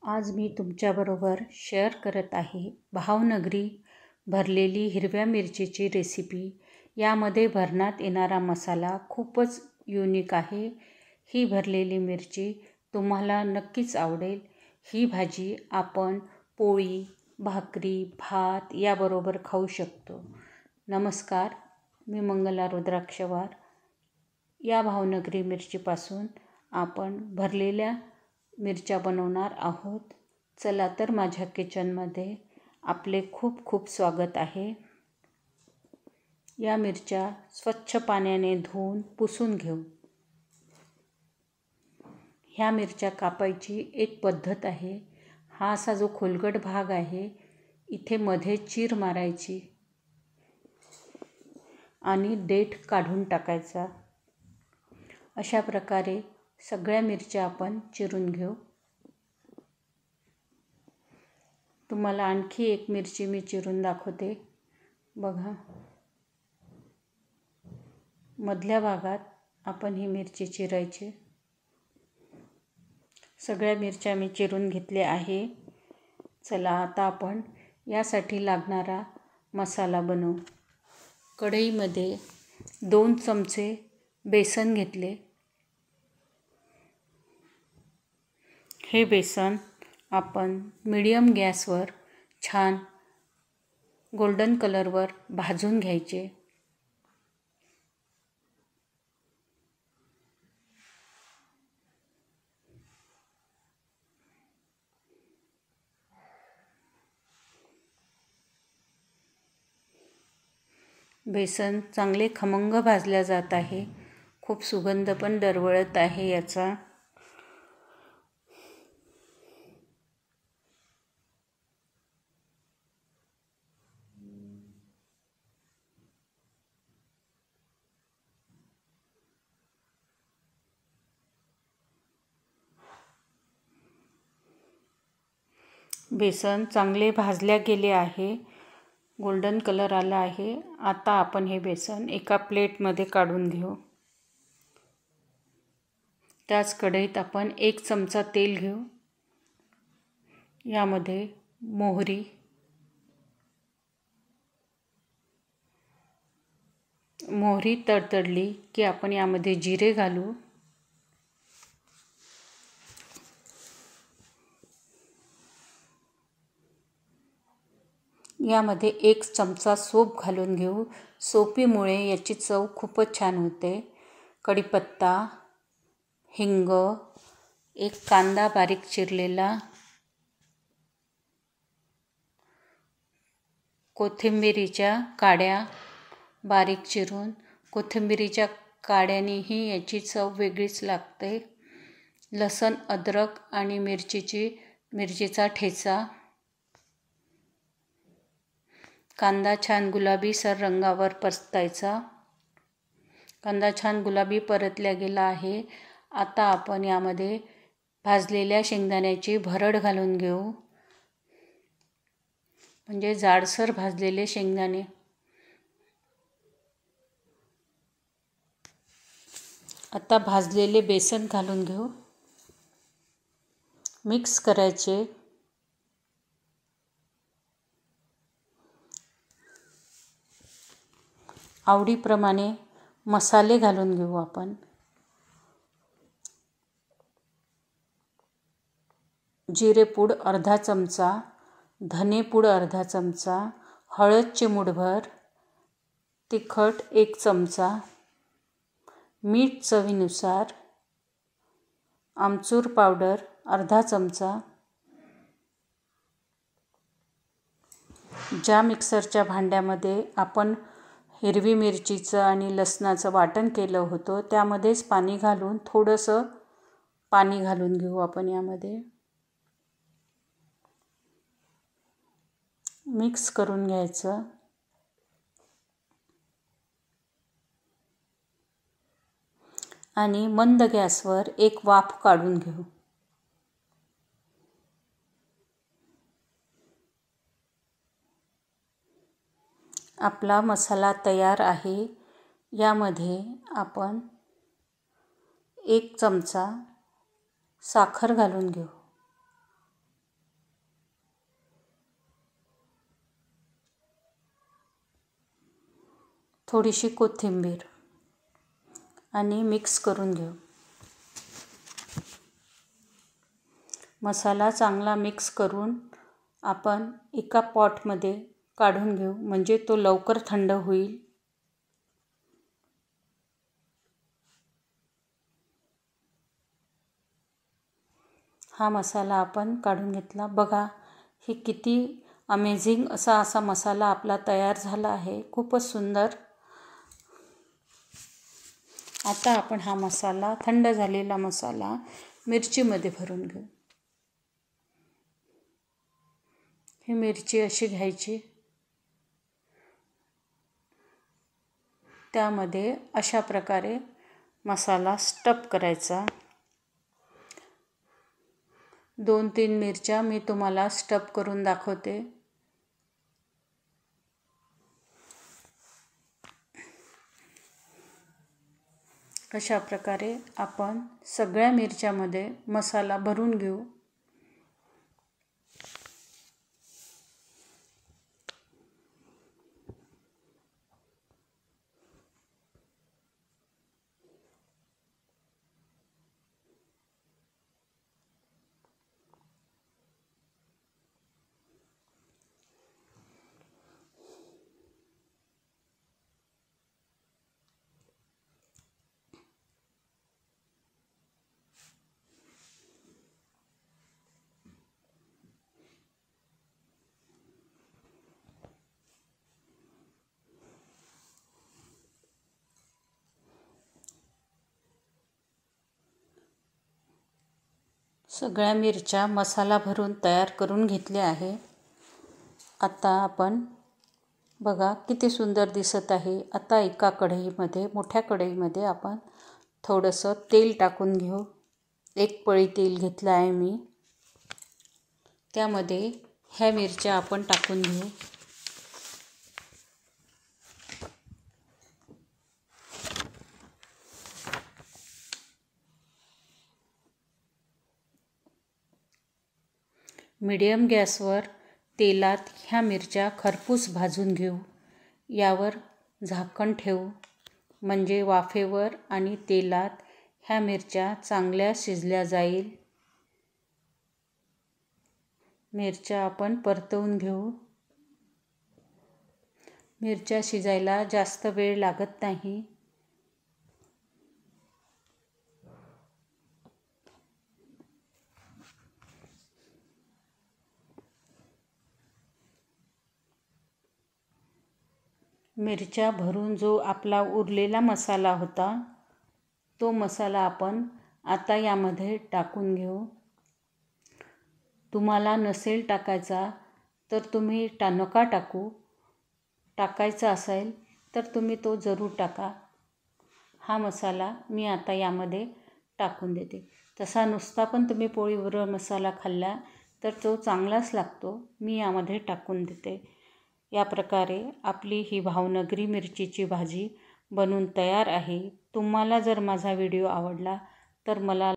आज मी तुमच्याबरोबर शेअर करत आहे भावनगरी भरलेली हिरव्या मिरचीची रेसिपी। यामध्ये भरण्यात येणारा मसाला खूपच युनिक आहे। ही भरलेली मिरची तुम्हाला नक्कीच आवडेल। ही भाजी आपण पोळी, भाकरी, भात याबरोबर खाऊ शकतो। नमस्कार, मी मंगला रुद्राक्षवार। या भावनगरी मिरचीपासून आपण भरलेल्या मिरच्या बनवणार आहोत। चला तर माझ्या किचनमध्ये आपले खूप खूप स्वागत आहे। या मिरच्या स्वच्छ पाण्याने धुवून पुसून घेऊ। ह्या मिरच्या कापायची एक पद्धत आहे। हा असा जो खोलगट भाग आहे, इथे मध्ये चीर मारायची आणि देठ काढून टाकायचा। अशा प्रकारे सगळ्या मिरच्या आपण चिरून घेऊ। तुम्हाला आणखी एक मिरची मी चिरून दाखवते, बघा। मधल्या भागात आपण ही मिरची चिरायची। सगळ्या मिरच्या मी चिरून घेतल्या आहे। चला आता आपण यासाठी लागणारा मसाला बनवू। कढईमध्ये 2 चमचे बेसन घेतले। हे बेसन आपण मीडियम गॅसवर छान गोल्डन कलरवर भाजून घ्यायचे। बेसन चांगले खमंग भाजल्या जात आहे। खूप सुगंध पण दरवळत आहे याचा। बेसन चांगले भाजल्या गेले आहे, गोल्डन कलर आला आहे। आता आपण हे बेसन एका प्लेटमध्ये काढून घेऊ। त्याच कढईत आपण 1 चमचा तेल घेऊ। यामध्ये मोहरी तडतडली की आपण यामध्ये जिरे घालू। यामध्ये 1 चमचा सोप घालून घेऊ। सोपीमुळे याची चव खूपच छान होते। कढीपत्ता, हिंग, 1 कांदा बारीक चिरलेला, कोथिंबीरीच्या काड्या बारीक चिरून। कोथिंबीरीच्या काड्यानेही याची चव वेगळीच लागते। लसूण, अद्रक आणि मिरचीचा ठेचा। कांदा छान गुलाबीसर रंगावर परतायचा। कांदा छान गुलाबी परतल्या गेला आहे। आता आपण यामध्ये भाजलेल्या शेंगदाण्याची भरड घालून घेऊ, म्हणजे जाडसर भाजलेले शेंगदाणे। आता भाजलेले बेसन घालून घेऊ, मिक्स करायचे। आवडीप्रमाणे मसाले घालून घेऊ आपण। जिरेपूड अर्धा चमचा, धनेपूड अर्धा चमचा, हळद चिमूटभर, तिखट 1 चमचा, मीठ चवीनुसार, आमचूर पावडर अर्धा चमचा। ज्या मिक्सरच्या भांड्यामध्ये आपण हिरवी मिरचीचं आणि लसणाचं वाटण केलं होतं, त्यामध्येच पाणी घालून थोडंसं पाणी घालून घेऊ आपण यामध्ये। मिक्स करून घ्यायचं आणि मंद गॅसवर 1 वाफ काढून घेऊ। आपला मसाला तयार आहे। यामध्ये आपण 1 चमचा साखर घालून घेऊ। थोडीशी कोथिंबीर आणि मिक्स करून घेऊ. मसाला चांगला मिक्स करून आपण एका पॉटमध्ये काढून घेऊ, म्हणजे तो लवकर थंड होईल. हा मसाला आपण काढून घेतला. बघा ही किती अमेझिंग असा मसाला आपला तयार झाला आहे. खूपच सुंदर. आता आपण हा मसाला, थंड झालेला मसाला मिरचीमध्ये भरून घेऊ. ही मिरची अशी घ्यायची, त्यामध्ये अशा प्रकारे मसाला स्टफ करायचा. 2-3 मिरच्या मी तुम्हाला स्टफ करून दाखवते. अशा प्रकारे आपण सगळ्या मिरच्यामध्ये मसाला भरून घेऊ. सगळ्या मिरच्या मसाला भरून तयार करून घेतल्या आहे. आता आपण बघा किती सुंदर दिसत आहे. आता एका कढईमध्ये, मोठ्या कढईमध्ये आपण थोडंसं तेल टाकून घेऊ. 1 पळी तेल घेतलं आहे मी. त्यामध्ये ह्या मिरच्या आपण टाकून घेऊ. मीडियम गॅसवर तेलात ह्या मिरच्या खरपूस भाजून घेऊ. यावर झाकण ठेवू, म्हणजे वाफेवर आणि तेलात ह्या मिरच्या चांगल्या शिजल्या जाईल. मिरच्या आपण परतवून घेऊ. मिरच्या शिजायला जास्त वेळ लागत नाही. मिरच्या भरून जो आपला उरलेला मसाला होता, तो मसाला आपण आता यामध्ये टाकून घेऊ. तुम्हाला नसेल टाकायचा तर तुम्ही नका टाकू. टाकायचा असेल तर तुम्ही तो जरूर टाका. हा मसाला मी आता यामध्ये टाकून देते. तसा नुसता पण तुम्ही पोळीबरोबर मसाला खाल्ला तर तो चांगलाच लागतो. मी यामध्ये टाकून देते. या प्रकारे आपली ही भावनगरी मिरचीची भाजी बनून तयार आहे. तुम्हाला जर माझा व्हिडिओ आवडला तर मला